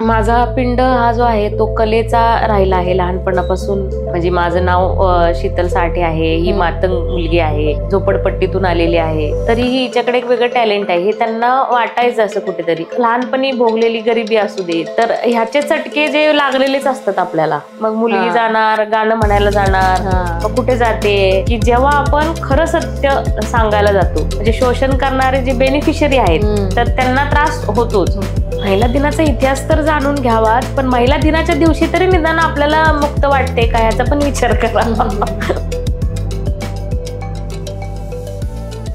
माझा पिंड हा जो आहे तो कलेचा राहिला आहे लहानपणापासून. म्हणजे माझं नाव शीतल साठे आहे, ही मातंग मुलगी आहे, झोपडपट्टीतून आलेली आहे. तरीही हिच्याकडे एक वेगळं टॅलेंट आहे, हे त्यांना वाटायचं असं कुठेतरी. लहानपणी भोगलेली गरिबी असू दे, तर ह्याचे चटके जे लागलेलेच असतात आपल्याला. मग मुलगी जाणार, गाणं म्हणायला जाणार, मग कुठे जाते की जेव्हा आपण खरं सत्य सांगायला जातो, म्हणजे शोषण करणारे जे बेनिफिशरी आहेत तर त्यांना त्रास होतोच. महिला दिनाचा इतिहास तर जाणून घ्यावा, पण महिला दिनाच्या दिवशी तरी निदान आपल्याला मुक्त वाटते का याचा पण विचार करा.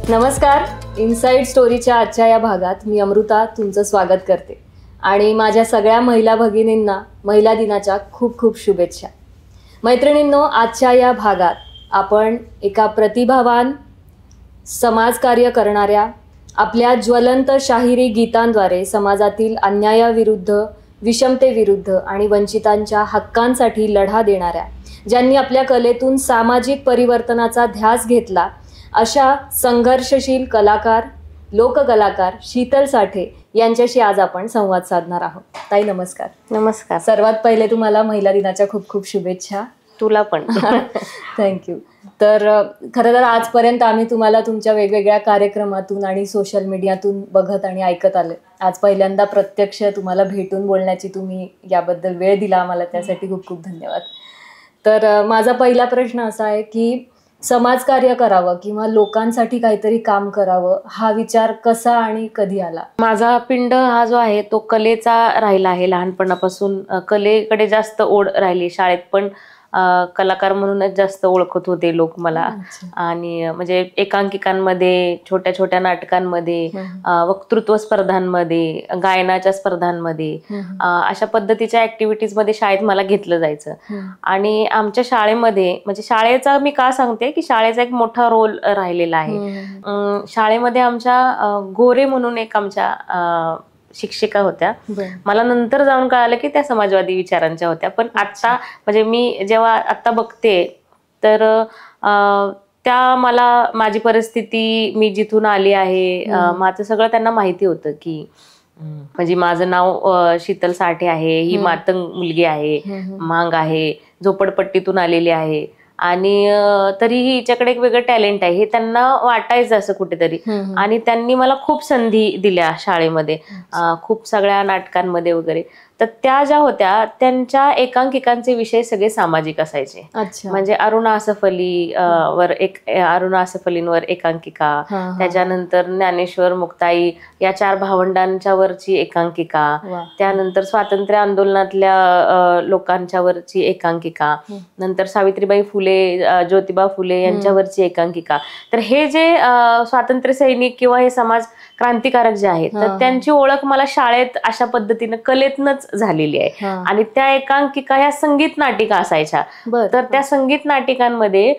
नमस्कार, इनसाइड स्टोरीच्या आजच्या या भागात मी अमृता तुमचं स्वागत करते आणि माझ्या सगळ्या महिला भगिनींना महिला दिनाच्या खूप खूप शुभेच्छा. मैत्रिणींनो, आजच्या या भागात आपण एका प्रतिभावान समाजकार्य करणाऱ्या, आपल्या ज्वलंत शाहिरी गीतांद्वारे समाजातील अन्यायाविरुद्ध, विषमतेविरुद्ध आणि वंचितांच्या हक्कांसाठी लढा देणाऱ्या, ज्यांनी आपल्या कलेतून सामाजिक परिवर्तनाचा ध्यास घेतला, अशा संघर्षशील कलाकार, लोककलाकार शीतल साठे यांच्याशी आज आपण संवाद साधणार आहोत. ताई नमस्कार. नमस्कार. सर्वात पहिले तुम्हाला महिला दिनाच्या खूप खूप शुभेच्छा. तुला पण. थँक्यू. तर खरं तर आजपर्यंत आम्ही तुम्हाला तुमच्या वेगवेगळ्या कार्यक्रमातून आणि सोशल मीडियातून बघत आणि ऐकत आले. आज पहिल्यांदा प्रत्यक्ष तुम्हाला भेटून बोलण्याची तुम्ही याबद्दल वेळ दिला आम्हाला, त्यासाठी खूप खूप धन्यवाद. तर माझा पहिला प्रश्न असा आहे की समाजकार्य करावं किंवा लोकांसाठी काहीतरी काम करावं हा विचार कसा आणि कधी आला? माझा पिंड हा जो आहे तो कलेचा राहिला आहे लहानपणापासून. कलेकडे जास्त ओढ राहिली. शाळेत पण कलाकार म्हणूनच जास्त ओळखत होते लोक मला. आणि म्हणजे एकांकिकांमध्ये, छोट्या छोट्या नाटकांमध्ये, वक्तृत्व स्पर्धांमध्ये, गायनाच्या स्पर्धांमध्ये, अशा पद्धतीच्या ऍक्टिव्हिटीज मध्ये शाळेत मला घेतलं जायचं. आणि आमच्या शाळेमध्ये, म्हणजे शाळेचा मी का सांगते की शाळेचा एक मोठा रोल राहिलेला आहे. शाळेमध्ये आमच्या गोरे म्हणून एक आमच्या शिक्षिका होत्या. मला नंतर जाऊन कळालं की त्या समाजवादी विचारांच्या होत्या. पण आता म्हणजे मी जेव्हा आता बघते तर त्या मला, माझी परिस्थिती, मी जिथून आली आहे, माझं सगळं त्यांना माहिती होतं की म्हणजे माझं नाव शीतल साठे आहे, ही मातंग मुलगी आहे, मांग आहे, झोपडपट्टीतून आलेली आहे. आणि तरीही हिच्याकडे एक वेगळं टॅलेंट आहे, हे त्यांना वाटायचं असं कुठेतरी. आणि त्यांनी मला खूप संधी दिल्या शाळेमध्ये, खूप सगळ्या नाटकांमध्ये वगैरे. तर त्या ज्या होत्या त्यांच्या एकांकिकांचे विषय सगळे सामाजिक असायचे. म्हणजे अरुणा असफ अली वर अरुणा असफ अलींवर एकांकिका, त्याच्यानंतर ज्ञानेश्वर मुक्ताई या 4 भावंडांच्या वरची एकांकिका, त्यानंतर स्वातंत्र्य आंदोलनातल्या लोकांच्या वरची एकांकिका, नंतर सावित्रीबाई फुले, ज्योतिबा फुले यांच्यावरची एकांकिका. तर हे जे स्वातंत्र्य सैनिक किंवा हे समाज क्रांतिकारक जे आहेत तर त्यांची ओळख मला शाळेत अशा पद्धतीनं कलेतनच झालेली आहे. आणि त्या एकांकिका ह्या संगीत नाटिका असायच्या. तर त्या संगीत नाटिकांमध्ये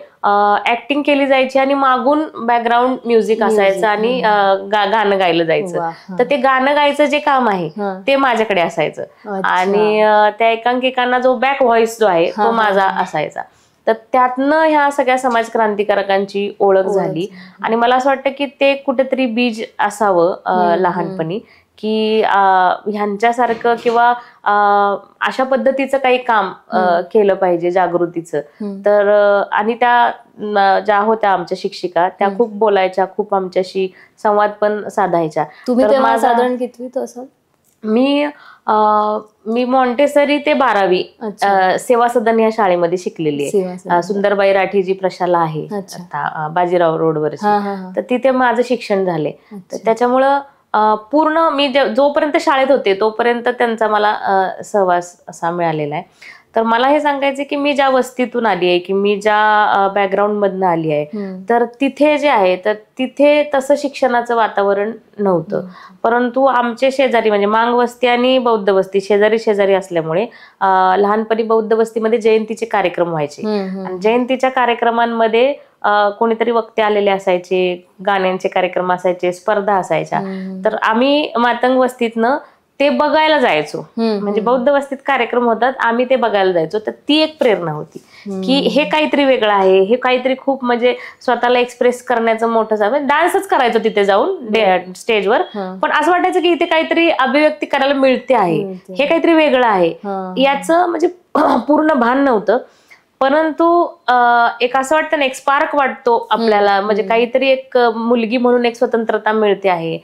ऍक्टिंग केली जायची आणि मागून बॅकग्राऊंड म्युझिक असायचं आणि गाणं गायलं जायचं. तर ते गाणं गायचं जे काम आहे ते माझ्याकडे असायचं. आणि त्या एकांकिकांना जो बॅक व्हॉइस जो आहे तो माझा असायचा. तर त्यातनं ह्या सगळ्या समाज क्रांतिकारकांची ओळख झाली. आणि मला असं वाटतं की ते कुठेतरी बीज असावं लहानपणी, की ह्यांच्यासारखं किंवा अशा पद्धतीचं काही काम केलं पाहिजे, जागृतीचं. तर आणि त्या ज्या होत्या आमच्या शिक्षिका त्या खूप बोलायच्या, खूप आमच्याशी संवाद पण साधायच्या. तुम्ही तेव्हा साधारण कितवीत असाल? मी मॉन्टेसरी ते 12वी सेवा सदन या शाळेमध्ये शिकलेली आहे. सुंदरबाई राठी जी प्रशाला आहे आता बाजीराव रोडवरची, तर तिथे माझं शिक्षण झाले. तर त्याच्यामुळं पूर्ण मी जोपर्यंत शाळेत होते तोपर्यंत त्यांचा मला सहवास असा मिळालेला आहे. तर मला हे सांगायचं की मी ज्या वस्तीतून आली आहे, की मी ज्या बॅकग्राऊंड मधनं आली आहे, तर तिथे जे आहे तर तिथे तसं शिक्षणाचं वातावरण नव्हतं. परंतु आमचे शेजारी, म्हणजे मांग वस्ती आणि बौद्ध वस्ती शेजारी शेजारी असल्यामुळे लहानपणी बौद्ध वस्तीमध्ये जयंतीचे कार्यक्रम व्हायचे. आणि जयंतीच्या कार्यक्रमांमध्ये कोणीतरी वक्ते आलेले असायचे, गाण्यांचे कार्यक्रम असायचे, स्पर्धा असायच्या. तर आम्ही मातंग वस्तीतनं ते बघायला जायचो. म्हणजे बौद्ध वस्तीत कार्यक्रम होतात, आम्ही ते बघायला जायचो. तर ती एक प्रेरणा होती की हे काहीतरी वेगळं आहे, हे काहीतरी खूप म्हणजे स्वतःला एक्सप्रेस करण्याचं मोठं डान्सच करायचो तिथे जाऊन स्टेजवर, पण असं वाटायचं की इथे काहीतरी अभिव्यक्ती करायला मिळते आहे, हे काहीतरी वेगळं आहे याचं म्हणजे पूर्ण भान नव्हतं. परंतु एक असं वाटतं ना, एक स्पार्क वाटतो आपल्याला, म्हणजे काहीतरी एक मुलगी म्हणून एक स्वतंत्रता मिळते आहे,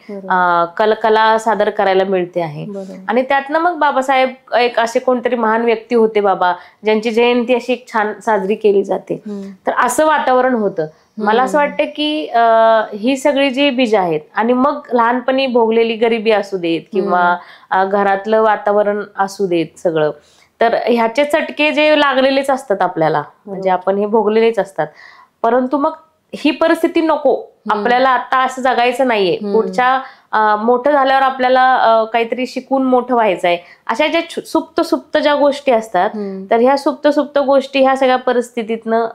कला सादर करायला मिळते आहे. आणि त्यातनं मग बाबासाहेब एक असे कोणतरी महान व्यक्ती होते बाबा, ज्यांची जयंती अशी छान साजरी केली जाते. तर असं वातावरण होतं. मला असं वाटतं की ही सगळी जी बीज आहेत, आणि मग लहानपणी भोगलेली गरिबी असू देत किंवा घरातलं वातावरण असू देत सगळं, तर ह्याचे चटके जे लागलेलेच असतात आपल्याला, म्हणजे आपण हे भोगलेलेच असतात. परंतु मग ही परिस्थिती नको आपल्याला, आता असं जगायचं नाहीये, पुढच्या मोठं झाल्यावर आपल्याला काहीतरी शिकून मोठं व्हायचंय. अशा ज्या सुप्त ज्या गोष्टी असतात, तर ह्या सुप्त गोष्टी ह्या सगळ्या परिस्थितीतनं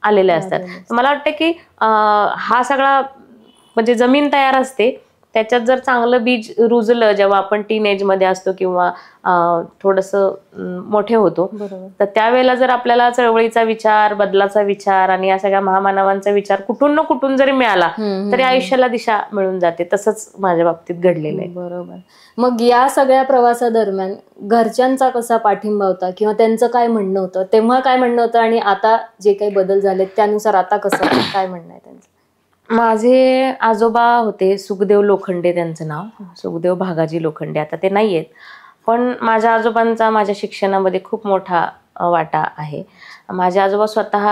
आलेल्या असतात. मला वाटतं की हा सगळा म्हणजे जमीन तयार असते, त्याच्यात जर चांगलं बीज रुजलं जेव्हा आपण टीन मध्ये असतो किंवा थोडंसं मोठे होतो, तर त्यावेळेला जर आपल्याला चळवळीचा विचार, बदलाचा विचार आणि या सगळ्या महामानवांचा विचार कुठून ना कुठून जरी मिळाला तरी आयुष्याला दिशा मिळून जाते. तसंच माझ्या बाबतीत घडलेलं आहे. बरोबर. मग या सगळ्या प्रवासादरम्यान घरच्यांचा कसा पाठिंबा होता किंवा त्यांचं काय म्हणणं होतं, तेव्हा काय म्हणणं होतं आणि आता जे काही बदल झाले त्यानुसार आता कसं काय म्हणणं आहे त्यांचं? माझे आजोबा होते सुखदेव लोखंडे, त्यांचं नाव सुखदेव भागाजी लोखंडे, आता ते नाहीयेत. पण माझ्या आजोबांचा माझ्या शिक्षणामध्ये खूप मोठा वाटा आहे. माझे आजोबा स्वतः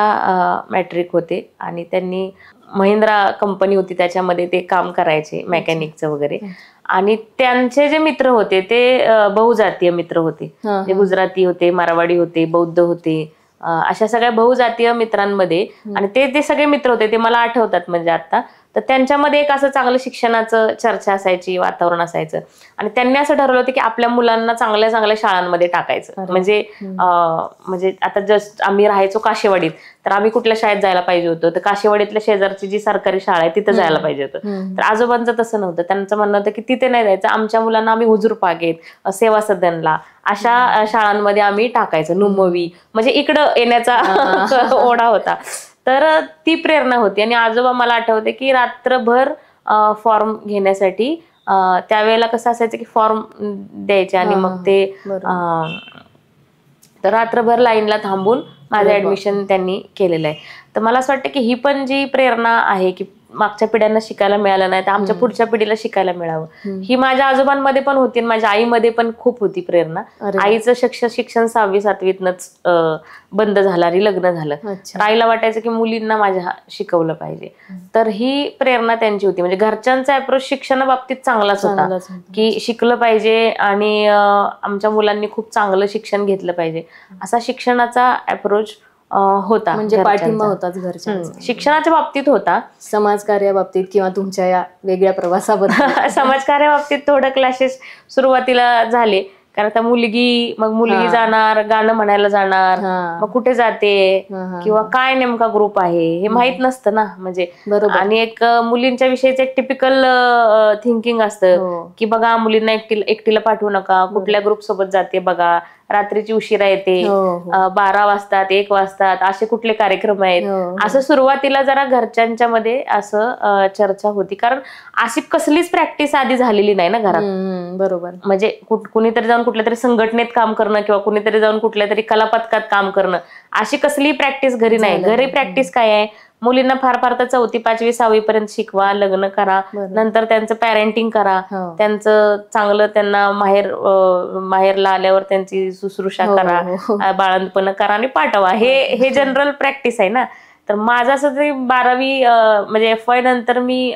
मॅट्रिक होते आणि त्यांनी महिंद्रा कंपनी होती त्याच्यामध्ये ते काम करायचे, मेकॅनिकचं वगैरे. आणि त्यांचे जे मित्र होते ते बहुजातीय मित्र होते, ते गुजराती होते, मारवाडी होते, बौद्ध होते, अशा सगळ्या बहुजातीय मित्रांमध्ये. आणि ते सगळे मित्र होते ते मला आठवतात म्हणजे आता. तर त्यांच्यामध्ये एक असं चांगलं शिक्षणाचं चर्चा असायची, वातावरण असायचं. आणि त्यांनी असं ठरवलं होतं की आपल्या मुलांना चांगल्या चांगल्या शाळांमध्ये टाकायचं. म्हणजे आता जस्ट आम्ही राहायचो काशेवाडीत, तर आम्ही कुठल्या शाळेत जायला पाहिजे होतं, तर काशेवाडीतल्या शेजारची जी सरकारी शाळा आहे तिथं जायला पाहिजे होतं. तर आजोबांचं तसं नव्हतं. त्यांचं म्हणणं होतं की तिथे नाही जायचं, आमच्या मुलांना आम्ही हुजूर पागेत, सेवा सदनला, अशा शाळांमध्ये आम्ही टाकायचं, नुमवी, म्हणजे इकडं येण्याचा ओढा होता. तर ती प्रेरणा होती. आणि आजोबा मला आठवते की रात्रभर फॉर्म घेण्यासाठी, त्यावेळेला कसं असायचं की फॉर्म द्यायचे आणि मग ते तर रात्रभर लाईनला थांबून माझं ऍडमिशन त्यांनी केलेलं आहे. तर मला असं वाटतं की ही पण जी प्रेरणा आहे की मागच्या पिढ्यांना शिकायला मिळालं नाही तर आमच्या पुढच्या पिढीला शिकायला मिळावं, ही माझ्या आजोबांमध्ये पण होती आणि माझ्या आईमध्ये पण खूप होती प्रेरणा. आईचं शिक्षण 6वी-7वीतनच बंद झालं आणि लग्न झालं. आईला वाटायचं की मुलींना माझ्या शिकवलं पाहिजे. तर ही प्रेरणा त्यांची होती. म्हणजे घरच्यांचा अप्रोच शिक्षणाबाबतीत चांगलाच होता की शिकलं पाहिजे आणि आमच्या मुलांनी खूप चांगलं शिक्षण घेतलं पाहिजे, असा शिक्षणाचा अप्रोच होता. म्हणजे पाठिंबा होताच घरच्यांचा, शिक्षणाच्या बाबतीत होता. समाजकार्याबाबतीत किंवा तुमच्या या वेगळ्या प्रवासाबद्दल? समाजकार्याबाबतीत थोडं क्लॅशेस सुरुवातीला झाले, कारण आता मुलगी जाणार, गाणं म्हणायला जाणार, मग कुठे जाते किंवा काय नेमका ग्रुप आहे हे माहित नसतं ना. म्हणजे आणि एक मुलींच्या विषयीचं एक टिपिकल थिंकिंग असतं की बघा मुलींना एकटीला पाठवू नका, कुठल्या ग्रुप सोबत जाते बघा, रात्रीची उशिरा येते, 12 वाजतात, 1 वाजतात, असे कुठले कार्यक्रम आहेत, असं सुरुवातीला जरा घरच्यांच्या मध्ये असं चर्चा होती. कारण अशी कसलीच प्रॅक्टिस आधी झालेली नाही ना घरात. बरोबर. म्हणजे कुणीतरी जाऊन कुठल्या तरी संघटनेत काम करणं किंवा कुणीतरी जाऊन कुठल्या तरी कला पथकात काम करणं, अशी कसली प्रॅक्टिस घरी नाही. घरी प्रॅक्टिस काय आहे, मुलींना फार फार तर 4वी, 5वी, 6वी पर्यंत शिकवा, लग्न करा, नंतर त्यांचं पॅरेंटिंग करा, त्यांचं चांगलं त्यांना माहेरला आल्यावर त्यांची शुश्रूषा करा, बाळंतपण करा आणि पाठवा. हे जनरल प्रॅक्टिस आहे ना. तर माझं असं ते 12वी म्हणजे FY नंतर मी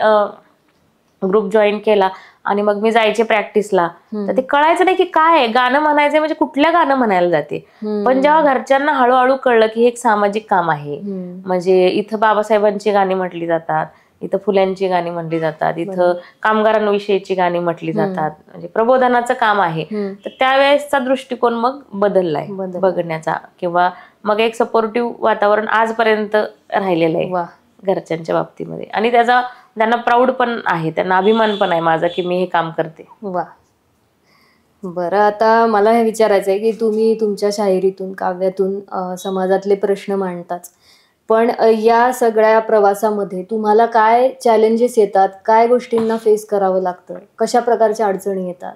ग्रुप जॉईन केला आणि मग मी जायचे प्रॅक्टिसला. तर ते कळायचं नाही की काय आहे गाणं म्हणायचं, म्हणजे कुठल्या गाणं म्हणायला जाते. पण जेव्हा घरच्यांना हळूहळू कळलं की हे एक सामाजिक काम आहे, म्हणजे इथं बाबासाहेबांची गाणी म्हटली जातात, इथं फुल्यांची गाणी म्हटली जातात, इथं कामगारांविषयीची गाणी म्हटली जातात, म्हणजे प्रबोधनाचं काम आहे. तर त्यावेळेसचा दृष्टिकोन मग बदललाय बघण्याचा, किंवा मग एक सपोर्टिव्ह वातावरण आजपर्यंत राहिलेलं आहे घरच्यांच्या बाबतीमध्ये. आणि त्यांना प्राऊड पण आहे, त्यांना अभिमान पण आहे माझा की मी हे काम करते. वा. बरं, आता मला हे विचारायचं आहे की तुम्ही तुमच्या शायरीतून, काव्यातून समाजातले प्रश्न मांडताच. पण या सगळ्या प्रवासामध्ये तुम्हाला काय चॅलेंजेस येतात? काय गोष्टींना फेस करावं लागतं? कशा प्रकारच्या अडचणी येतात?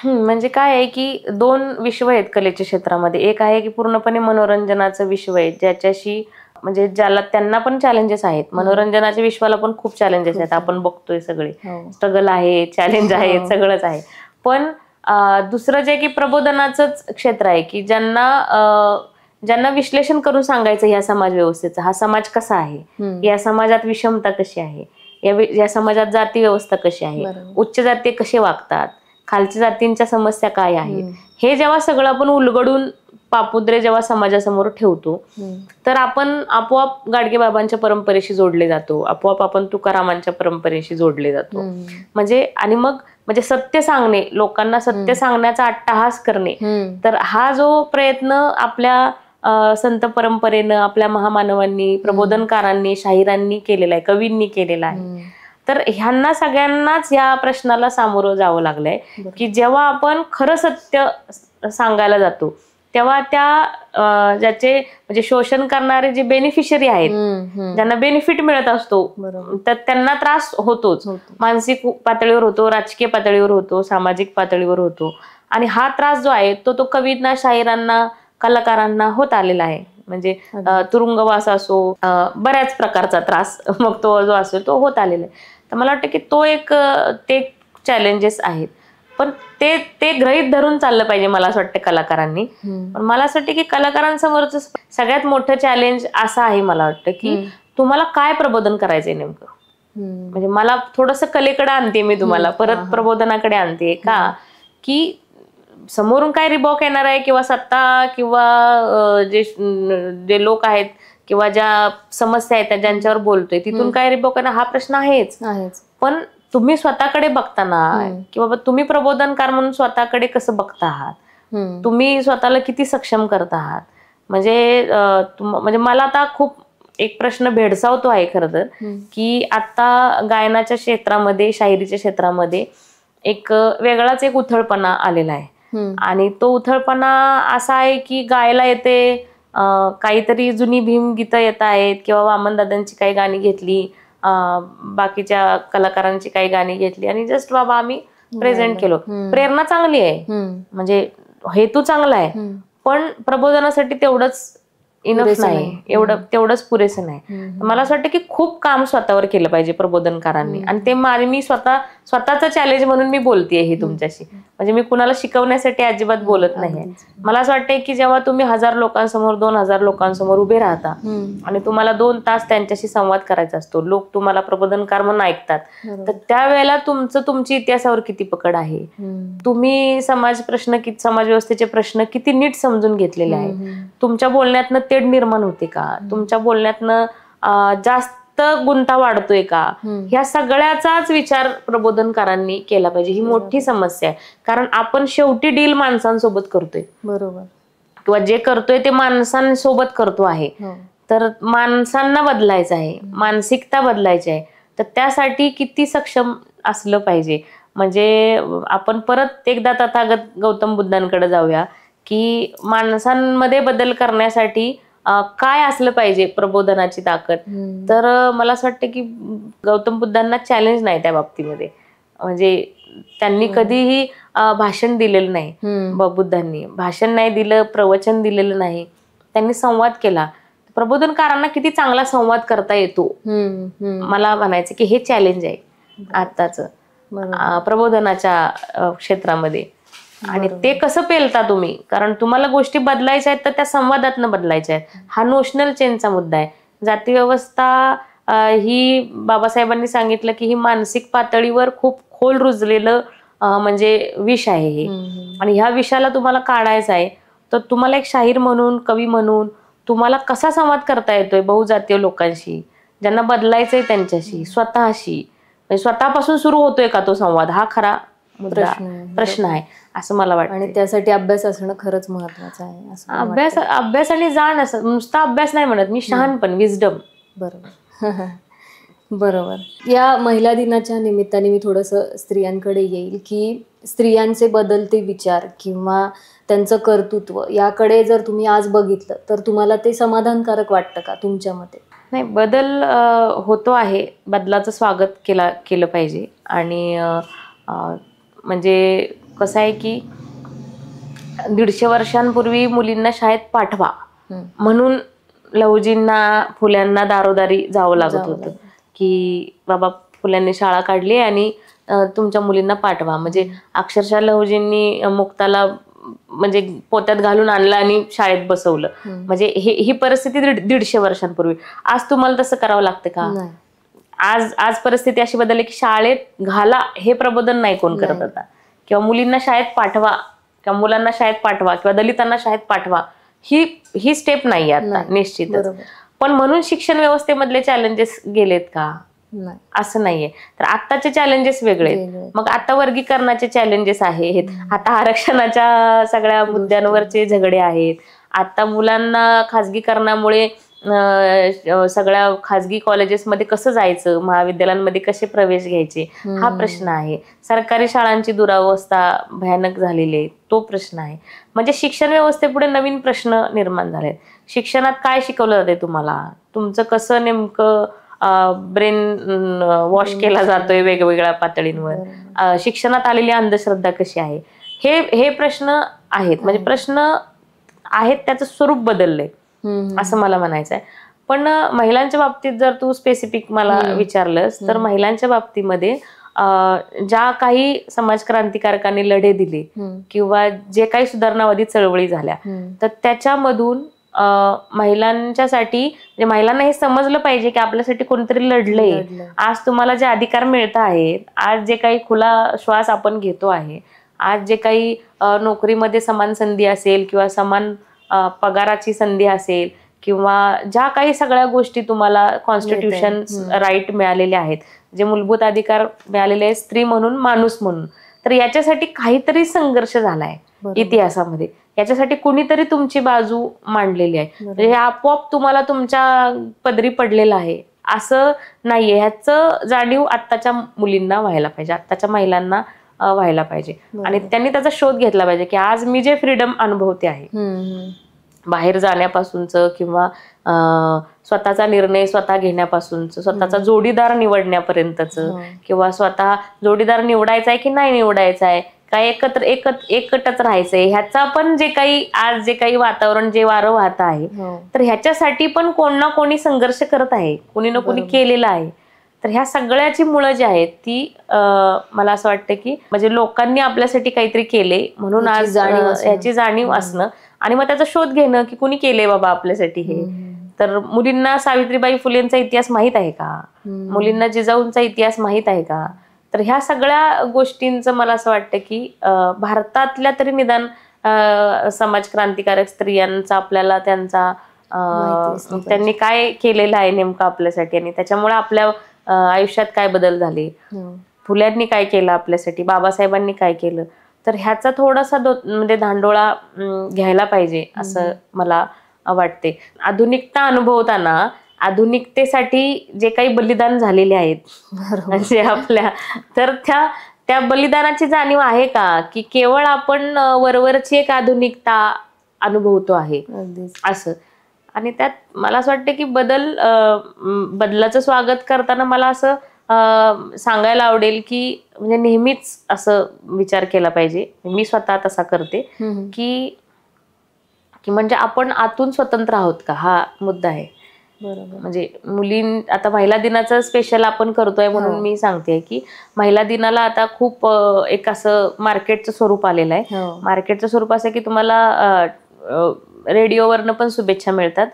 म्हणजे काय आहे की दोन विश्व आहेत कलेच्या क्षेत्रामध्ये. एक आहे की पूर्णपणे मनोरंजनाचं विश्व आहे, ज्याच्याशी म्हणजे ज्याला त्यांना पण चॅलेंजेस आहेत. मनोरंजनाच्या विश्वाला पण खूप चॅलेंजेस आहेत, आपण बघतोय सगळे. स्ट्रगल आहे, चॅलेंज आहे, सगळंच आहे. पण दुसरं जे की प्रबोधनाचंच क्षेत्र आहे की ज्यांना विश्लेषण करून सांगायचं ह्या समाज व्यवस्थेचा, हा समाज कसा आहे, या समाजात विषमता कशी आहे, या समाजात जाती व्यवस्था कशी आहे, उच्च जाती कसे वागतात, खालच्या जातींच्या समस्या काय आहेत, हे जेव्हा सगळं आपण उलगडून पापुद्रे जेव्हा समाजासमोर ठेवतो, तर आपण आपोआप गाडगेबाबांच्या परंपरेशी जोडले जातो, आपोआप आपण तुकारामांच्या परंपरेशी जोडले जातो. म्हणजे सत्य सांगणे, लोकांना सत्य सांगण्याचा अट्टहास करणे, तर हा जो प्रयत्न आपल्या संत परंपरेनं, आपल्या महामानवांनी, प्रबोधनकारांनी, शाहिरांनी केलेला आहे, कवींनी केलेला आहे. तर ह्यांना सगळ्यांनाच या प्रश्नाला सामोरं जावं लागलंय की जेव्हा आपण खरं सत्य सांगायला जातो, तेव्हा ज्याचे म्हणजे शोषण करणारे जे बेनिफिशरी आहेत, ज्यांना बेनिफिट मिळत असतो, तर त्यांना त्रास होतोच. मानसिक पातळीवर होतो, राजकीय पातळीवर होतो, सामाजिक पातळीवर होतो. आणि हा त्रास जो आहे तो कवींना, शाहिरांना, कलाकारांना होत आलेला आहे. म्हणजे तुरुंगवास असो, बऱ्याच प्रकारचा त्रास मग तो जो असतो तो होत आलेला आहे. तर मला वाटतं की ते चॅलेंजेस आहेत. पण ते गृहीत धरून चाललं पाहिजे, मला असं वाटतं कलाकारांनी. पण मला असं वाटतं की कलाकारांसमोरच सगळ्यात मोठं चॅलेंज असं आहे, मला वाटतं की तुम्हाला काय प्रबोधन करायचंय नेमकं. म्हणजे मला थोडंसं कलेकडे आणते मी, तुम्हाला परत प्रबोधनाकडे आणते का, की समोरून काय रिबॉक येणार आहे किंवा सत्ता किंवा जे लोक आहेत किंवा ज्या समस्या आहेत ज्यांच्यावर बोलतोय तिथून काय रिबॉक येणार, हा प्रश्न आहेच. पण तुम्ही स्वतःकडे बघताना किंवा तुम्ही प्रबोधनकार म्हणून स्वतःकडे कसं बघता आहात, तुम्ही स्वतःला किती सक्षम करत आहात. म्हणजे मला आता खूप एक प्रश्न भेडसावतो आहे खरं तर, की आता गायनाच्या क्षेत्रामध्ये, शाहिरीच्या क्षेत्रामध्ये एक वेगळाच एक उथळपणा आलेला आहे. आणि तो उथळपणा असा आहे की गायला येते, काहीतरी जुनी भीम गीतं येत आहेत किंवा वामनदादांची काही गाणी घेतली, बाकीच्या कलाकारांची काही गाणी घेतली आणि जस्ट बाबा आम्ही प्रेझेंट केलो. प्रेरणा चांगली आहे, म्हणजे हेतू चांगला आहे, पण प्रबोधनासाठी तेवढंच इनफ नाही, तेवढंच पुरेसं नाही. मला असं वाटतं की खूप काम स्वतःवर केलं पाहिजे प्रबोधनकारांनी. आणि ते मी स्वतःचं चॅलेंज म्हणून मी बोलतेय हे तुमच्याशी. म्हणजे मी कुणाला शिकवण्यासाठी अजिबात बोलत नाही. मला असं वाटतंय की जेव्हा तुम्ही 1000 लोकांसमोर, 2000 लोकांसमोर उभे राहता आणि तुम्हाला 2 तास त्यांच्याशी संवाद करायचा असतो, लोक तुम्हाला प्रबोधनकार म्हणून ऐकतात, तर त्यावेळेला तुमची इतिहासावर किती पकड आहे, तुम्ही समाज व्यवस्थेचे प्रश्न किती नीट समजून घेतलेले आहे, तुमच्या बोलण्यातनं तेढ निर्माण होते का, तुमच्या बोलण्यातनं जास्त गुंता वाढतोय का, ह्या सगळ्याचाच विचार प्रबोधनकारांनी केला पाहिजे. ही मोठी समस्या आहे, कारण आपण शेवटी डील माणसांसोबत करतोय, बरोबर, किंवा जे करतोय ते माणसांसोबत करतो आहे. तर माणसांना बदलायचं आहे, मानसिकता बदलायची आहे, तर त्यासाठी किती सक्षम असलं पाहिजे. म्हणजे आपण परत एकदा तथागत गौतम बुद्धांकडे जाऊया की माणसांमध्ये बदल करण्यासाठी काय असलं पाहिजे प्रबोधनाची ताकद. तर मला असं वाटतं की गौतम बुद्धांना चॅलेंज नाही त्या बाबतीमध्ये. म्हणजे त्यांनी कधीही भाषण दिलेलं नाही, बुद्धांनी भाषण नाही दिलं, प्रवचन दिलेलं नाही, त्यांनी संवाद केला. प्रबोधनकारांना किती चांगला संवाद करता येतो, मला म्हणायचं की हे चॅलेंज आहे आताच प्रबोधनाच्या क्षेत्रामध्ये. आणि ते कसं पेलता तुम्ही, कारण तुम्हाला गोष्टी बदलायच्या आहेत तर त्या संवादातनं बदलायच्या आहेत. हा नोशनल चेंजचा मुद्दा आहे. जाती व्यवस्था ही बाबासाहेबांनी सांगितलं की ही मानसिक पातळीवर खूप खोल रुजलेलं म्हणजे विष आहे हे. आणि ह्या विषाला तुम्हाला काढायचं आहे, तर तुम्हाला एक शाहीर म्हणून, कवी म्हणून तुम्हाला कसा संवाद करता येतोय बहुजातीय लोकांशी, ज्यांना बदलायचंय त्यांच्याशी, स्वतःशी, म्हणजे स्वतःपासून सुरू होतोय का तो संवाद, हा खरा प्रश्न आहे असं मला वाटतं. आणि त्यासाठी अभ्यास असणं खरंच महत्वाचं आहे. अभ्यास आणि जाण असं, नुसता अभ्यास नाही म्हणत मी, शहाणपण, विजडम. बरोबर. बरोबर. या महिला दिनाच्या निमित्ताने मी थोडंसं स्त्रियांकडे येईल की स्त्रियांचे बदलते विचार किंवा त्यांचं कर्तृत्व याकडे जर तुम्ही आज बघितलं तर तुम्हाला ते समाधानकारक वाटतं का तुमच्या मते? नाही, बदल होतो आहे. बदलाचं स्वागत केलं पाहिजे. आणि म्हणजे कसं आहे की 150 वर्षांपूर्वी मुलींना शाळेत पाठवा म्हणून लहुजींना, फुल्यांना दारोदारी जावं लागत होतं की बाबा फुल्यांनी शाळा काढली आणि तुमच्या मुलींना पाठवा. म्हणजे अक्षरशः लहुजींनी मुक्ताला म्हणजे पोत्यात घालून आणलं आणि शाळेत बसवलं. म्हणजे ही परिस्थिती 150 वर्षांपूर्वी. आज तुम्हाला तसं करावं लागतं का? आज परिस्थिती अशी बदलली की शाळेत घाला हे प्रबोधन नाही कोण करत आता, किंवा मुलींना शाळेत पाठवा किंवा मुलांना शाळेत पाठवा किंवा दलितांना शाळेत पाठवा ही स्टेप नाही आता निश्चितच. पण म्हणून शिक्षण व्यवस्थेमधले चॅलेंजेस गेलेत का? असं नाहीये. तर आत्ताचे चॅलेंजेस वेगळे. मग आता वर्गीकरणाचे चॅलेंजेस आहेत, आता आरक्षणाच्या सगळ्या मुद्द्यांवरचे झगडे आहेत, आता मुलांना खाजगीकरणामुळे सगळ्या खाजगी कॉलेजेसमध्ये कसं जायचं, महाविद्यालयांमध्ये कसे प्रवेश घ्यायचे हा प्रश्न आहे. सरकारी शाळांची दुरावस्था भयानक झालेली आहे तो प्रश्न आहे. म्हणजे शिक्षण व्यवस्थेपुढे नवीन प्रश्न निर्माण झाले. शिक्षणात काय शिकवलं जाते तुम्हाला, तुमचं कसं नेमकं ब्रेन वॉश केला जातोय वेगवेगळ्या पातळींवर, शिक्षणात आलेली अंधश्रद्धा कशी आहे, हे प्रश्न आहेत. म्हणजे प्रश्न आहेत, त्याचं स्वरूप बदललंय असं मला म्हणायचं आहे. पण महिलांच्या बाबतीत जर तू स्पेसिफिक मला विचारलंस तर महिलांच्या बाबतीमध्ये ज्या काही समाज क्रांतिकारकांनी लढे दिले किंवा जे काही सुधारणावादी चळवळी झाल्या तर त्याच्यामधून महिलांच्यासाठी म्हणजे महिलांना हे समजलं पाहिजे की आपल्यासाठी कोणतरी लढलंय. आज तुम्हाला जे अधिकार मिळत आहेत, आज जे काही खुला श्वास आपण घेतो आहे, आज जे काही नोकरीमध्ये समान संधी असेल किंवा समान पगाराची संधी असेल किंवा ज्या काही सगळ्या गोष्टी तुम्हाला कॉन्स्टिट्यूशन राईट मिळालेले आहेत, जे मूलभूत अधिकार मिळालेले आहेत स्त्री म्हणून, माणूस म्हणून, तर याच्यासाठी काहीतरी संघर्ष झालाय इतिहासामध्ये. याच्यासाठी कुणीतरी तुमची बाजू मांडलेली आहे. म्हणजे हे आपोआप तुम्हाला तुमच्या पदरी पडलेलं आहे असं नाहीये. ह्याचं जाणीव आत्ताच्या मुलींना व्हायला पाहिजे, आत्ताच्या महिलांना व्हायला पाहिजे. आणि त्यांनी त्याचा शोध घेतला पाहिजे की आज मी जे फ्रीडम अनुभवते आहे बाहेर जाण्यापासूनच किंवा स्वतःचा निर्णय स्वतः घेण्यापासूनच, स्वतःचा जोडीदार निवडण्यापर्यंतच, किंवा स्वतः जोडीदार निवडायचा आहे की नाही निवडायचा आहे, काय एकटच राहायचंय, ह्याचा पण जे काही आज जे काही वातावरण जे वारं वाहत आहे तर ह्याच्यासाठी पण कोण ना कोणी संघर्ष करत आहे, कोणी ना कोणी केलेला आहे. तर ह्या सगळ्याची मुळं जी आहेत ती मला असं वाटतं की म्हणजे लोकांनी आपल्यासाठी काहीतरी केले म्हणून आज ह्याची जाणीव असणं आणि मग त्याचा शोध घेणं की कुणी केले बाबा आपल्यासाठी हे. तर मुलींना सावित्रीबाई फुलेंचा इतिहास माहित आहे का, मुलींना जिजाऊंचा इतिहास माहित आहे का? तर ह्या सगळ्या गोष्टींचं मला असं वाटतं की भारतातल्या तरी निदान समाज क्रांतिकारक स्त्रियांचा आपल्याला त्यांचा त्यांनी काय केलेलं आहे नेमकं आपल्यासाठी आणि त्याच्यामुळे आपल्या आयुष्यात काय बदल झाले, फुल्यांनी काय केलं आपल्यासाठी, बाबासाहेबांनी काय केलं, तर ह्याचा थोडासा म्हणजे धांडोळा घ्यायला पाहिजे असं मला वाटते. आधुनिकता अनुभवताना आधुनिकतेसाठी जे काही बलिदान झालेले आहेत म्हणजे आपल्या, तर त्या बलिदानाची जाणीव आहे का की केवळ आपण वरवरची एक आधुनिकता अनुभवतो आहे असं. आणि त्यात मला असं वाटतं की बदलाचं स्वागत करताना मला असं सांगायला आवडेल की म्हणजे नेहमीच असं विचार केला पाहिजे, मी स्वतः तसा करते की म्हणजे आपण आतून स्वतंत्र आहोत का, हा मुद्दा आहे. बरोबर. म्हणजे आता महिला दिनाचं स्पेशल आपण करतोय म्हणून मी सांगते की महिला दिनाला आता खूप एक असं मार्केटचं स्वरूप आलेलं आहे. मार्केटचं स्वरूप असं की तुम्हाला रेडिओवरनं पण शुभेच्छा मिळतात,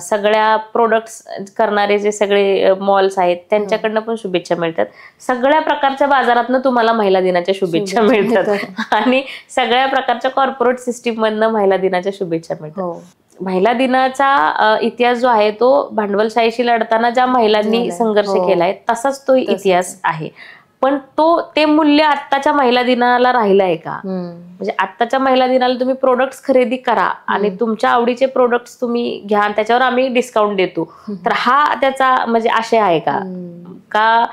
सगळ्या प्रोडक्ट्स करणारे जे सगळे मॉल्स आहेत त्यांच्याकडनं पण शुभेच्छा मिळतात, सगळ्या प्रकारच्या बाजारातनं तुम्हाला महिला दिनाच्या शुभेच्छा मिळतात आणि सगळ्या प्रकारच्या कॉर्पोरेट सिस्टीम मधनं महिला दिनाच्या शुभेच्छा मिळतात. महिला दिनाचा इतिहास जो आहे तो भांडवलशाहीशी लढताना ज्या महिलांनी संघर्ष केलाय तसाच तो इतिहास आहे. पण ते मूल्य आत्ताच्या महिला दिनाला राहिलं आहे का? म्हणजे आत्ताच्या महिला दिनाला तुम्ही प्रोडक्ट्स खरेदी करा आणि तुमच्या आवडीचे प्रोडक्ट्स तुम्ही घ्या आणि त्याच्यावर आम्ही डिस्काउंट देतो, तर हा त्याचा म्हणजे आशय आहे का?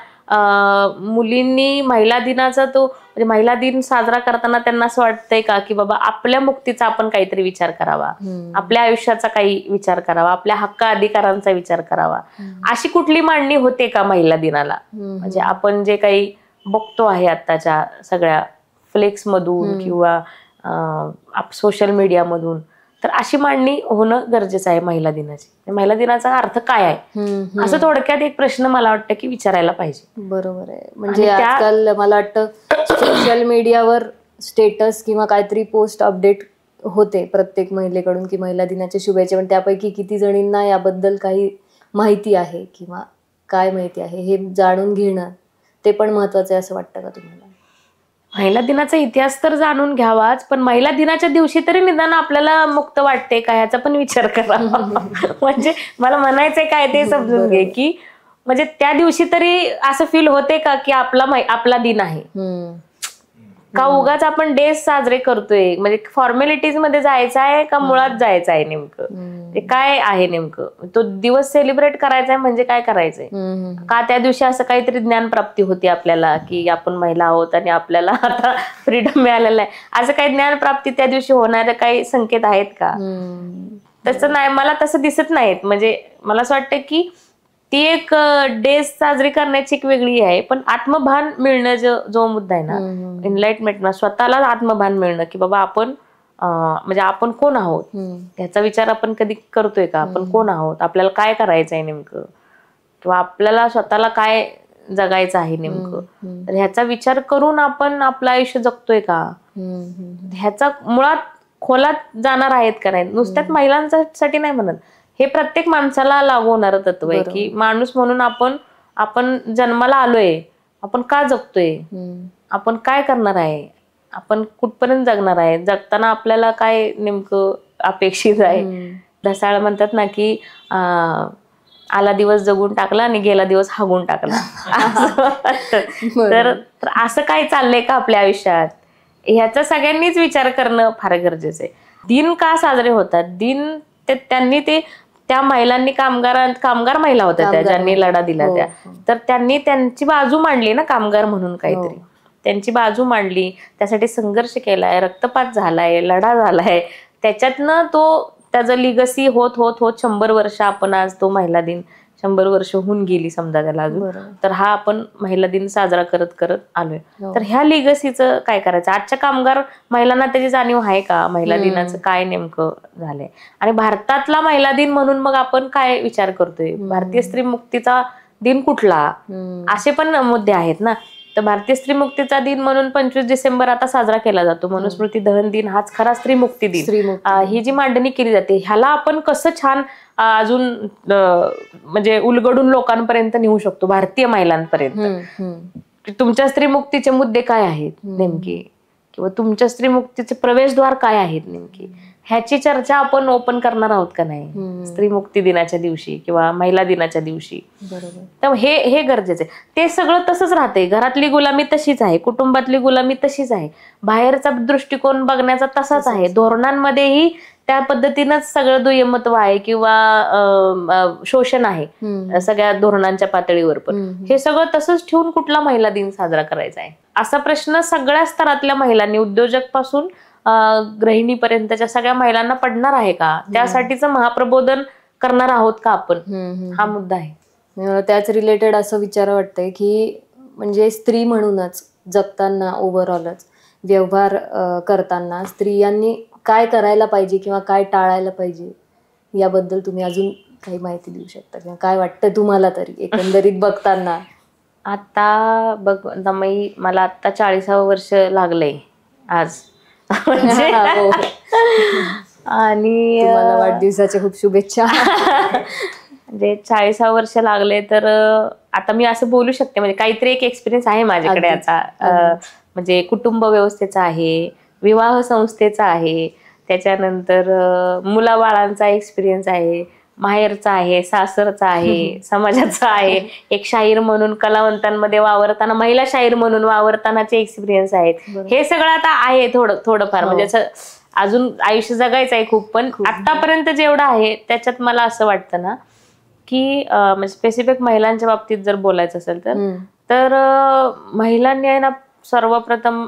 मुलींनी महिला दिनाचा म्हणजे महिला दिन साजरा करताना त्यांना असं वाटतंय का की बाबा आपल्या मुक्तीचा आपण काहीतरी विचार करावा, आपल्या आयुष्याचा काही विचार करावा, आपल्या हक्क अधिकारांचा विचार करावा, अशी कुठली मांडणी होते का महिला दिनाला? म्हणजे आपण जे काही बघतो आहे आत्ताच्या सगळ्या फ्लेक्स मधून किंवा सोशल मीडियामधून, तर अशी मांडणी होणं गरजेचं आहे महिला दिनाची. महिला दिनाचा अर्थ काय आहे असं थोडक्यात एक प्रश्न मला वाटतं की विचारायला पाहिजे. बरोबर आहे. म्हणजे आजकाल मला वाटतं सोशल मीडियावर स्टेटस किंवा काहीतरी पोस्ट अपडेट होते प्रत्येक महिलेकडून की महिला दिनाच्या शुभेच्छा, पण त्यापैकी किती जणींना याबद्दल काही माहिती आहे किंवा काय माहिती आहे हे जाणून घेणं ते पण महत्वाचं आहे असं वाटतं का तुम्हाला? महिला दिनाचा इतिहास तर जाणून घ्यावाच, पण महिला दिनाच्या दिवशी तरी निदान आपल्याला मुक्त वाटते का ह्याचा पण विचार करा. म्हणजे मला म्हणायचंय काय ते समजून घे की म्हणजे त्या दिवशी तरी असं फील होते का की आपला दिन आहे का? उगाच आपण डेज साजरे करतोय म्हणजे फॉर्मॅलिटीज मध्ये जायचं आहे का मुळात जायचं आहे? नेमकं ते काय आहे? नेमकं तो दिवस सेलिब्रेट करायचा आहे म्हणजे काय करायचंय का? त्या दिवशी असं काहीतरी ज्ञान प्राप्ती होती आपल्याला की आपण महिला आहोत आणि आपल्याला आता फ्रीडम मिळालेलं आहे, असं काही ज्ञान प्राप्ती त्या दिवशी होणारे काही संकेत आहेत का? तसं नाही, मला तसं दिसत नाहीत. म्हणजे मला असं वाटतं की ती एक डेज साजरी करण्याची एक वेगळी आहे, पण आत्मभान मिळणं जो मुद्दा आहे ना, एनलाइटमेंट, स्वतःला आत्मभान मिळणं की बाबा आपण म्हणजे आपण कोण आहोत ह्याचा विचार आपण कधी करतोय का? आपण कोण आहोत, आपल्याला काय करायचं आहे नेमकं, किंवा आपल्याला स्वतःला काय जगायचं आहे नेमकं, तर ह्याचा विचार करून आपण आपलं आयुष्य जगतोय का? ह्याचा मुळात खोलात जाणार आहेत का नाही? नुसत्याच महिलांसाठी नाही म्हणत, हे प्रत्येक माणसाला लागू होणारं तत्व आहे की माणूस म्हणून आपण जन्माला आलोय, आपण का जगतोय, आपण काय करणार आहे, आपण कुठपर्यंत जगणार आहे, जगताना आपल्याला काय नेमकं अपेक्षित आहे. ढसाळ म्हणतात ना की आला दिवस जगून टाकला आणि गेला दिवस हागून टाकला. तर असं काय चाललंय का आपल्या आयुष्यात, ह्याचा सगळ्यांनीच विचार करणं फार गरजेचं आहे. दिन का साजरे होतात? दिन त्यांनी त्या महिलांनी कामगार महिला होत्या त्या ज्यांनी लढा दिला त्या, तर त्यांनी त्यांची बाजू मांडली ना, कामगार म्हणून काहीतरी त्यांची बाजू मांडली, त्यासाठी संघर्ष केलाय, रक्तपात झालाय, लढा झालाय, त्याच्यातनं त्याचं लिगसी होत 100 वर्ष आपण आज तो महिला दिन 100 वर्ष होऊन गेली समजा त्याला अजून, तर हा आपण महिला दिन साजरा करत आलोय. तर ह्या लिगसीचं काय करायचं? आजच्या कामगार महिलांना त्याची जाणीव आहे का महिला दिनाचं काय नेमकं झालंय? आणि भारतातला महिला दिन म्हणून मग आपण काय विचार करतोय? भारतीय स्त्री मुक्तीचा दिन कुठला? असे पण मुद्दे आहेत ना. तर भारतीय स्त्री मुक्तीचा दिन म्हणून 25 डिसेंबर आता साजरा केला जातो. मनुस्मृती दहन दिन हाच खरा स्त्री मुक्ती दिन. ही जी मांडणी केली जाते ह्याला आपण कसं छान अजून म्हणजे उलगडून लोकांपर्यंत नेऊ शकतो, भारतीय महिलांपर्यंत. तुमच्या स्त्री मुक्तीचे मुद्दे काय आहेत नेमके, किंवा तुमच्या स्त्री मुक्तीचे प्रवेशद्वार काय आहेत नेमके, ह्याची चर्चा आपण ओपन करणार आहोत का नाही स्त्री मुक्ती दिनाच्या दिवशी किंवा महिला दिनाच्या दिवशी. तर हे गरजेचं आहे. ते सगळं तसंच राहते. घरातली गुलामी तशीच आहे, कुटुंबातली गुलामी तशीच आहे, बाहेरचा दृष्टिकोन बघण्याचा तसाच आहे, धोरणांमध्येही त्या पद्धतीनंच सगळं दुय्यमत्व आहे किंवा शोषण आहे सगळ्या धोरणांच्या पातळीवर. पण हे सगळं तसंच ठेवून कुठला महिला दिन साजरा करायचा आहे असा प्रश्न सगळ्या स्तरातल्या महिलांनी, उद्योजक पासून गृहिणीपर्यंतच्या सगळ्या महिलांना पडणार आहे का? त्यासाठीचं महाप्रबोधन करणार आहोत का आपण? हा मुद्दा आहे. त्याच रिलेटेड असं विचार वाटतंय की म्हणजे स्त्री म्हणूनच जगताना ओव्हरऑलच व्यवहार करताना स्त्रियांनी काय करायला पाहिजे किंवा काय टाळायला पाहिजे याबद्दल तुम्ही अजून काही माहिती देऊ शकता किंवा काय वाटतं तुम्हाला तरी एकंदरीत बघताना? आता बघ मला आता 40वं वर्ष लागलंय आज. म्हणजे आणि तुम्हाला वाढदिवसाच्या खूप शुभेच्छा. म्हणजे 40वं वर्ष लागले तर आता मी असं बोलू शकते, म्हणजे काहीतरी एक एक्सपिरियन्स आहे माझ्याकडे आता. म्हणजे कुटुंब व्यवस्थेचा आहे, विवाह संस्थेचा आहे, त्याच्यानंतर मुलाबाळांचा एक्सपिरियन्स आहे, माहेरचा आहे, सासरचा आहे, समाजाचा आहे. एक शाहीर म्हणून कलावंतांमध्ये वावरताना, महिला शाहीर म्हणून वावरतानाचे एक्सपिरियन्स आहेत. हे सगळं आता आहे थोडंफार, म्हणजे असं अजून आयुष्य जगायचं आहे खूप, पण आतापर्यंत जेवढं आहे त्याच्यात मला असं वाटतं ना की म्हणजे स्पेसिफिक महिलांच्या बाबतीत जर बोलायचं असेल तर महिलांनी आहे ना सर्वप्रथम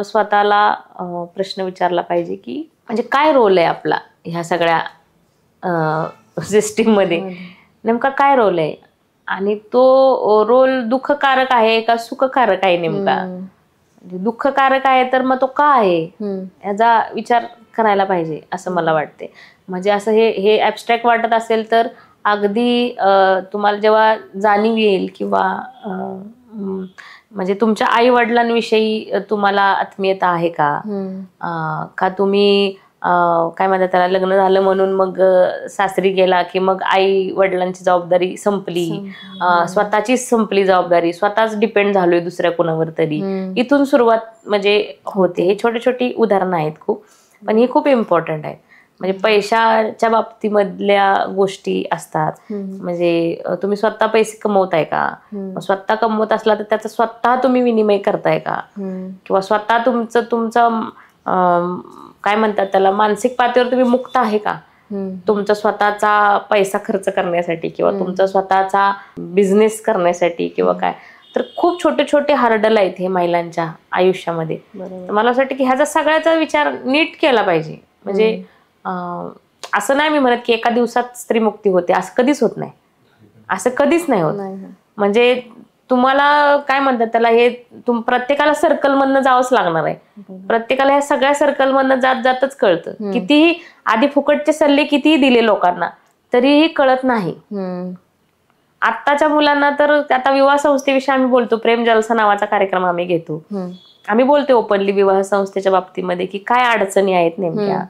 स्वतःला प्रश्न विचारला पाहिजे की म्हणजे काय रोल आहे आपला ह्या सगळ्या सिस्टीम मध्ये, नेमका काय रोल आहे आणि तो रोल दुःखकारक आहे का सुखकारक आहे. नेमका दुःखकारक आहे तर मग तो का आहे याचा विचार करायला पाहिजे असं मला वाटते. म्हणजे असं हे ऍबस्ट्रॅक्ट वाटत असेल तर अगदी तुम्हाला जेव्हा जाणीव येईल किंवा म्हणजे तुमच्या आई वडिलांविषयी तुम्हाला आत्मीयता आहे का तुम्ही काय म्हणतात त्याला, लग्न झालं म्हणून मग सासरी गेला की मग आई वडिलांची जबाबदारी संपली, स्वतःचीच संपली जबाबदारी, स्वतःच डिपेंड झालोय दुसऱ्या कोणावर तरी, इथून सुरुवात म्हणजे होते. हे छोटी छोटी उदाहरणं आहेत खूप, पण ही खूप इम्पॉर्टंट आहेत. म्हणजे पैशाच्या बाबतीमधल्या गोष्टी असतात. म्हणजे तुम्ही स्वतः पैसे कमवताय का, स्वतः कमवत असला तर त्याचा स्वतः तुम्ही विनिमय करताय का, किंवा स्वतः तुमचं काय म्हणतात त्याला, मानसिक पातळीवर तुम्ही मुक्त आहे का तुमचा स्वतःचा पैसा खर्च करण्यासाठी किंवा तुमचा स्वतःचा बिझनेस करण्यासाठी किंवा काय. तर खूप छोटे छोटे हार्डल आहेत हे महिलांच्या आयुष्यामध्ये. मला असं वाटतं की ह्याचा सगळ्याचा विचार नीट केला पाहिजे. म्हणजे असं नाही मी म्हणत की एका दिवसात स्त्रीमुक्ती होते, असं कधीच होत नाही, असं कधीच नाही होत. म्हणजे तुम्हाला काय म्हणतात त्याला, हे प्रत्येकाला सर्कल मधनं जावंच लागणार आहे. प्रत्येकाला ह्या सगळ्या सर्कल मधनं जात जातच कळतं. कितीही आधी फुकटचे सल्ले कितीही दिले लोकांना तरीही कळत नाही. आत्ताच्या मुलांना तर, आता विवाह संस्थेविषयी आम्ही बोलतो, प्रेम जलसा नावाचा कार्यक्रम आम्ही घेतो, आम्ही बोलतो ओपनली विवाह संस्थेच्या बाबतीमध्ये की काय अडचणी आहेत नेमक्या,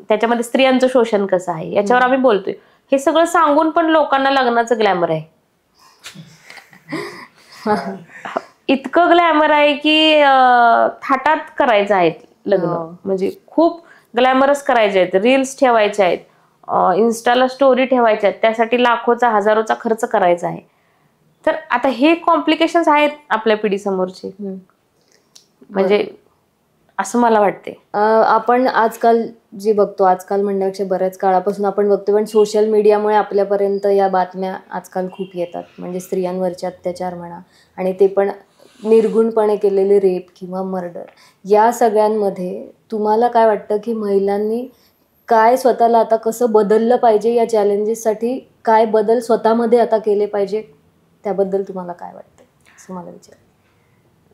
त्याच्यामध्ये स्त्रियांचं शोषण कसं आहे याच्यावर आम्ही बोलतोय. हे सगळं सांगून पण लोकांना लग्नाचं ग्लॅमर आहे, इतकं ग्लॅमर आहे की थाटात करायचं आहे लग्न. म्हणजे खूप ग्लॅमरस करायचे आहेत, रील्स ठेवायचे आहेत, इन्स्टाला स्टोरी ठेवायच्या आहेत, त्यासाठी लाखोचा हजारोचा खर्च करायचा आहे. तर आता हे कॉम्प्लिकेशन्स आहेत आपल्या पिढीसमोरचे, म्हणजे असं मला वाटते. आपण आजकाल जे बघतो, आजकाल म्हणण्यापेक्षा बऱ्याच काळापासून आपण बघतो, पण सोशल मीडियामुळे आपल्यापर्यंत या बातम्या आजकाल खूप येतात. म्हणजे स्त्रियांवरचे अत्याचार म्हणा, आणि ते पण निर्गुणपणे केलेले रेप किंवा मर्डर, या सगळ्यांमध्ये तुम्हाला काय वाटतं की महिलांनी काय स्वतःला आता कसं बदललं पाहिजे, या चॅलेंजेससाठी काय बदल स्वतःमध्ये आता केले पाहिजे, त्याबद्दल तुम्हाला काय वाटतं असं मला विचार.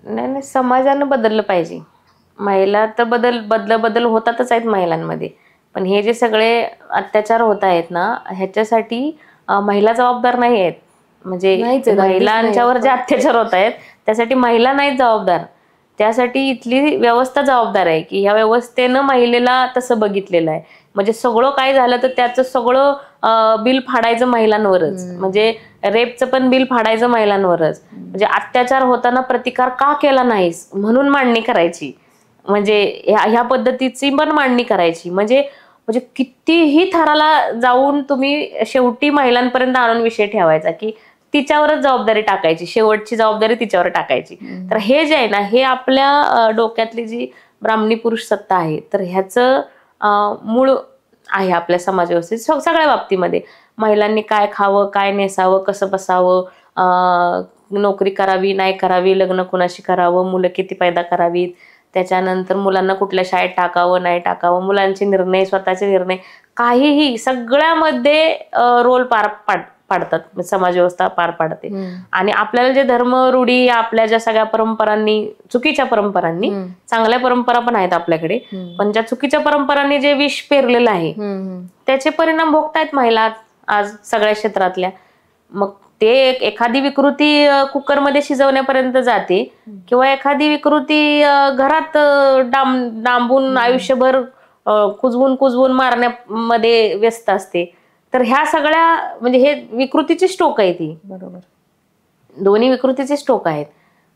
नाही, समाजानं बदललं पाहिजे. महिला तर बदल होतातच आहेत महिलांमध्ये, पण हे जे सगळे अत्याचार होत आहेत ना ह्याच्यासाठी महिला जबाबदार नाही आहेत. म्हणजे महिलांच्यावर जे अत्याचार होत आहेत त्यासाठी महिला नाहीत जबाबदार, त्यासाठी इथली व्यवस्था जबाबदार आहे की ह्या व्यवस्थेनं महिलेला तसं बघितलेलं आहे. म्हणजे सगळं काय झालं तर त्याचं सगळं बिल फाडायचं महिलांवरच, म्हणजे रेपचं पण बिल फाडायचं महिलांवरच. म्हणजे अत्याचार होताना प्रतिकार का केला नाहीस म्हणून मांडणी करायची, म्हणजे ह्या पद्धतीची पण मांडणी करायची. म्हणजे कितीही थराला जाऊन तुम्ही शेवटी महिलांपर्यंत आणून विषय ठेवायचा की तिच्यावरच जबाबदारी टाकायची, शेवटची जबाबदारी तिच्यावर टाकायची. तर हे जे आहे ना, हे आपल्या डोक्यातली जी ब्राह्मणी पुरुष सत्ता आहे, तर ह्याचं मूळ आहे आपल्या समाज व्यवस्थेत सगळ्या बाबतीमध्ये. महिलांनी काय खावं, काय नेसावं, कसं बसावं, नोकरी करावी नाही करावी, लग्न कुणाशी करावं, मुलं किती पैदा करावीत, त्याच्यानंतर मुलांना कुठल्या शाळेत टाकावं नाही टाकावं, मुलांचे निर्णय, स्वतःचे निर्णय, काहीही सगळ्यामध्ये रोल पाडतात, समाज व्यवस्था पार पाडते. आणि आपल्याला जे धर्म रूढी, आपल्या ज्या सगळ्या परंपरांनी, चुकीच्या परंपरांनी, चांगल्या परंपरा पण आहेत आपल्याकडे, पण ज्या चुकीच्या परंपरांनी जे विष पेरलेलं आहे त्याचे परिणाम भोगतायत महिला आज सगळ्या क्षेत्रातल्या. मग ते एखादी विकृती कुकरमध्ये शिजवण्यापर्यंत जाते, किंवा एखादी विकृती घरात डांबून आयुष्यभर कुजवून मारण्यामध्ये व्यस्त असते. तर ह्या सगळ्या म्हणजे हे विकृतीची स्टोक आहे ती, बरोबर, दोन्ही विकृतीचे स्टोक आहेत.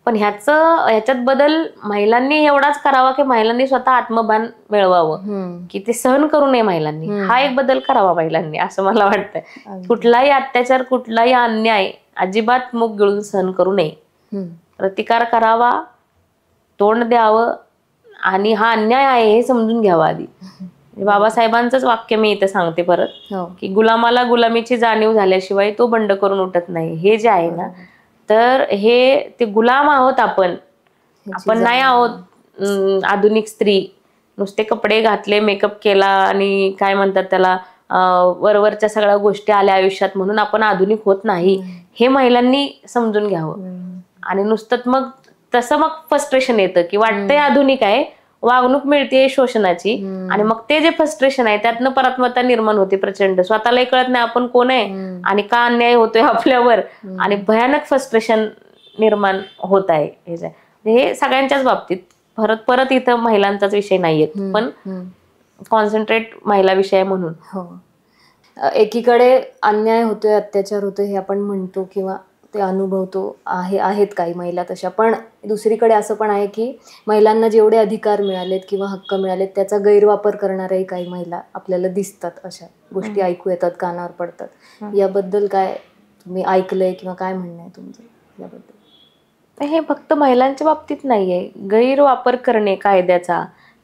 पण ह्याच्यात बदल महिलांनी एवढाच करावा की महिलांनी स्वतः आत्मभान मिळवावं, की ते सहन करू नये महिलांनी. हा एक बदल करावा महिलांनी, असं मला वाटतंय. कुठलाही अत्याचार, कुठलाही अन्याय अजिबात मुख गिळून सहन करू नये, प्रतिकार करावा, तोंड द्यावं आणि हा अन्याय आहे हे समजून घ्यावा आधी. बाबासाहेबांचंच वाक्य मी इथे सांगते परत, की गुलामाला गुलामीची जाणीव झाल्याशिवाय तो बंड करून उठत नाही. हे जे आहे ना, तर हे ते गुलाम आहोत आपण नाही आहोत आधुनिक स्त्री. नुसते कपडे घातले, मेकअप केला आणि काय म्हणतात त्याला, वरवरच्या सगळ्या गोष्टी आल्या आयुष्यात म्हणून आपण आधुनिक होत नाही, हे महिलांनी समजून घ्यावं. आणि नुसतं मग तसं मग फ्रस्ट्रेशन येतं की वाटतंय आधुनिक आहे, वागणूक मिळते शोषणाची, आणि मग ते जे फ्रस्ट्रेशन आहे त्यातनं परात्मता निर्माण होते प्रचंड. स्वतःलाही कळत नाही आपण कोण आहे आणि का अन्याय होतोय आपल्यावर, आणि भयानक फ्रस्ट्रेशन निर्माण होत आहे. हे सगळ्यांच्याच बाबतीत. परत इथं महिलांचाच विषय नाहीये, पण कॉन्सन्ट्रेट महिला विषय म्हणून. एकीकडे अन्याय होतोय, अत्याचार होतोय हे आपण म्हणतो किंवा ते अनुभवतो, आहेत काही महिला तशा. पण दुसरीकडे असं पण आहे की महिलांना जेवढे अधिकार मिळालेत किंवा हक्क मिळालेत त्याचा गैरवापर करणाऱ्याही काही महिला आपल्याला दिसतात. अशा गोष्टी ऐकू येतात, कानावर पडतात. याबद्दल काय तुम्ही ऐकलंय किंवा काय म्हणणं आहे तुमचं याबद्दल? हे फक्त महिलांच्या बाबतीत नाहीये. गैरवापर करणे कायद्याचा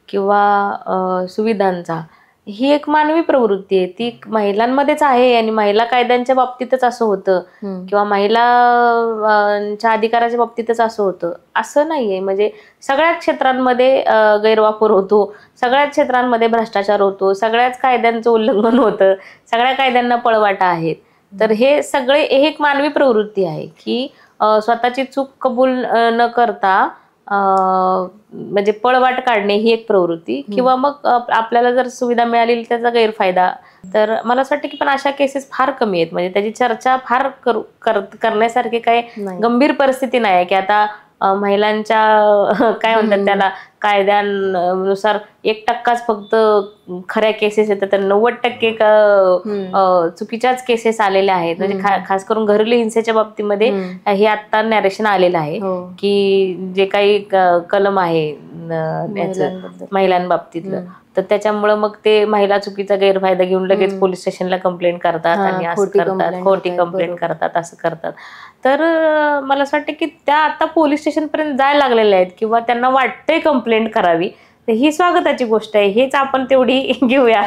किंवा सुविधांचा ही एक मानवी प्रवृत्ती आहे, ती महिलांमध्येच आहे. आणि महिला कायद्यांच्या बाबतीतच असं होतं किंवा महिलांच्या अधिकाराच्या बाबतीतच असं होतं असं नाहीये. म्हणजे सगळ्याच क्षेत्रांमध्ये गैरवापर होतो, सगळ्याच क्षेत्रांमध्ये भ्रष्टाचार होतो, सगळ्याच कायद्यांचं उल्लंघन होतं, सगळ्या कायद्यांना पळवाटा आहेत. तर हे सगळे एक मानवी प्रवृत्ती आहे की स्वतःची चूक कबूल न करता म्हणजे पळवाट काढणे ही एक प्रवृत्ती, किंवा मग आपल्याला जर सुविधा मिळाली त्याचा गैरफायदा. तर मला असं वाटतं की पण अशा केसेस फार कमी आहेत. म्हणजे त्याची चर्चा फार करण्यासारखी काही गंभीर परिस्थिती नाही आहे की आता महिलांच्या काय म्हणतात त्याला कायद्यानुसार 1% फक्त खऱ्या केसेस येतात, तर 90% चुकीच्याच केसेस आलेल्या आहेत. म्हणजे खास करून घरेलू हिंसेच्या बाबतीमध्ये हे आता नॅरेशन आलेलं आहे की जे काही कलम आहे महिलांबाबतीतलं, तर त्याच्यामुळे मग ते महिला चुकीचा गैरफायदा घेऊन लगेच पोलीस स्टेशनला कंप्लेंट करतात आणि असं करतात, खोटी कंप्लेंट करतात, असं करतात. तर मला असं वाटतं की त्या आता पोलीस स्टेशन पर्यंत जायला लागलेल्या आहेत किंवा त्यांना वाटतंय कंप्लेंट करावी, तर ही स्वागताची गोष्ट आहे. हेच आपण तेवढी घेऊया.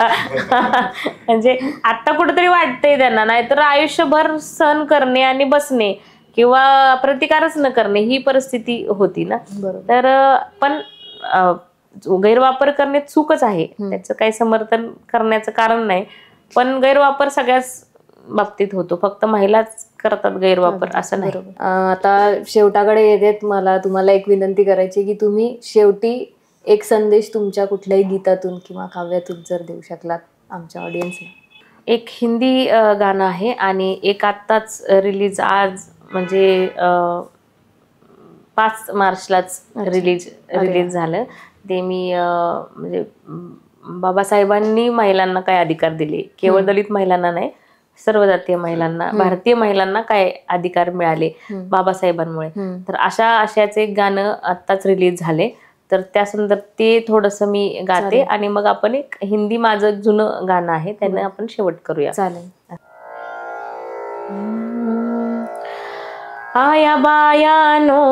म्हणजे आता कुठेतरी वाटतंय त्यांना, नाहीतर आयुष्यभर सहन करणे आणि बसणे किंवा प्रतिकारच न करणे ही परिस्थिती होती ना. तर पण गैरवापर करणे चूकच आहे, त्याचं काही समर्थन करण्याचं कारण नाही. पण गैरवापर सगळ्याच बाबतीत होतो, फक्त महिलाच करतात गैरवापर असं नाही. आता शेवटाकडे येतेत, मला तुम्हाला एक विनंती करायची की तुम्ही शेवटी एक संदेश तुमच्या कुठल्याही गीतातून किंवा काव्यातून जर देऊ शकलात आमच्या ऑडियन्सला. एक हिंदी गाणं आहे आणि एक आत्ताच रिलीज, आज म्हणजे 5 मार्चलाच रिलीज झालं. ते मी म्हणजे बाबासाहेबांनी महिलांना काय अधिकार दिले, केवळ दलित महिलांना नाही, सर्व जातीय महिलांना, भारतीय महिलांना काय अधिकार मिळाले बाबासाहेबांमुळे. तर अशा आशयाचे एक गाणं आत्ताच रिलीज झाले, तर त्या संदर्भात ते थोडंसं मी गाते आणि मग आपण एक हिंदी माझं जुनं गाणं आहे त्यानं आपण शेवट करूया. चालेल. आया बायानो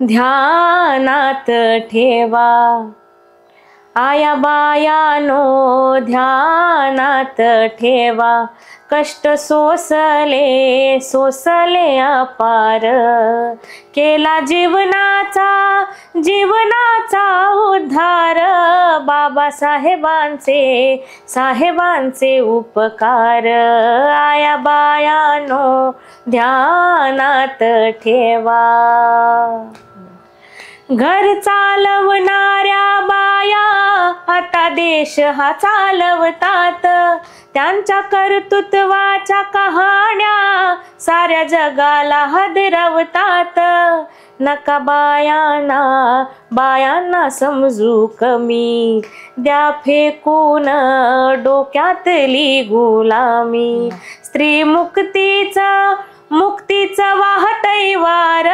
ध्यानात ठेवा, आया बायानो ध्यानात ठेवा, कष्ट सोसले सापार, केला जीवनाचा उद्धार, साहेबांचे उपकार, आया बायानो ध्यानात ठेवा. घर चालवणाऱ्या बाया आता देश हा चालवतात, त्यांच्या कर्तृत्वाच्या कहाण्या साऱ्या जगाला हादरवतात. नका बायांना समजू कमी, द्या फेकून डोक्यातली गुलामी, स्त्री मुक्तीचा मुक्तीचा वाहतई वार,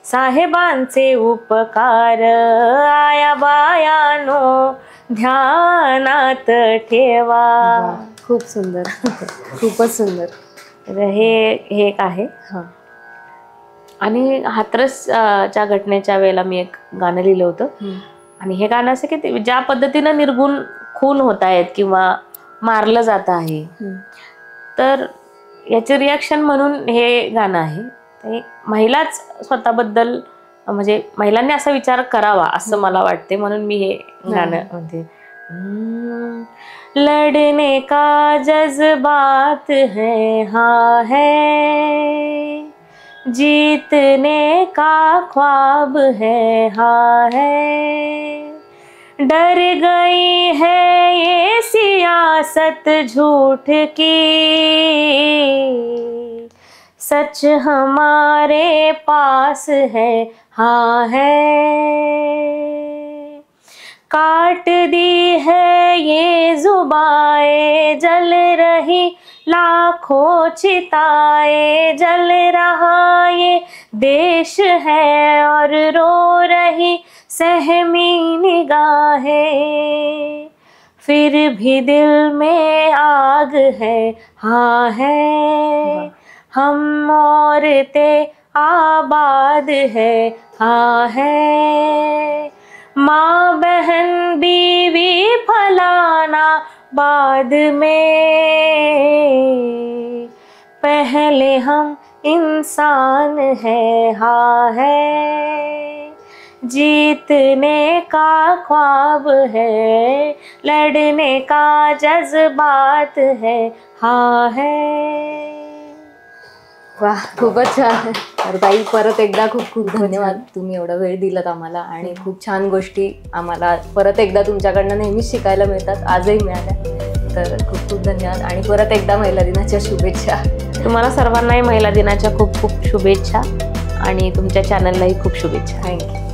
साहेबांचे उपकार, आया बायानो ध्यानात ठेवा. खूप सुंदर, खूपच सुंदर. तर हे एक आहे. हा. आणि हाथरस च्या घटनेच्या वेळेला मी एक गाणं लिहिलं होतं. आणि हे गाणं असं की ते ज्या पद्धतीनं निर्गुण खून होत आहेत किंवा मारलं जात आहे, तर याचे रिॲक्शन म्हणून हे गाणं आहे. ते महिलाच स्वतःबद्दल म्हणजे महिलांनी असा विचार करावा असं मला वाटते, म्हणून मी हे गाणं म्हणते. लढने का जज्बात है हाँ है, जीतने का ख्वाब है हाँ है, डर गई है ये सियासत झूठ की, सच हमारे पास है हाँ है, काट दी है ये जुबाएं जल रही लाखों चिताएं, जल रहा ये देश है और रो रही सहमी निगाहें, फिर भी दिल में आग है हाँ है, हम औरतें आबाद है हाँ है, माँ बहन बीवी फलाना बाद में, पहले हम इंसान है हाँ है, जीतने का ख्वाब है, लड़ने का जज्बात है हाँ है. वा, खूपच छान. तर ताई, परत एकदा खूप खूप धन्यवाद. तुम्ही एवढा वेळ दिलात आम्हाला आणि खूप छान गोष्टी आम्हाला परत एकदा तुमच्याकडनं नेहमीच शिकायला मिळतात, आजही मिळाल्या. तर खूप खूप धन्यवाद आणि परत एकदा महिला दिनाच्या शुभेच्छा. तुम्हाला सर्वांनाही महिला दिनाच्या खूप खूप शुभेच्छा आणि तुमच्या चॅनललाही खूप शुभेच्छा. थँक्यू.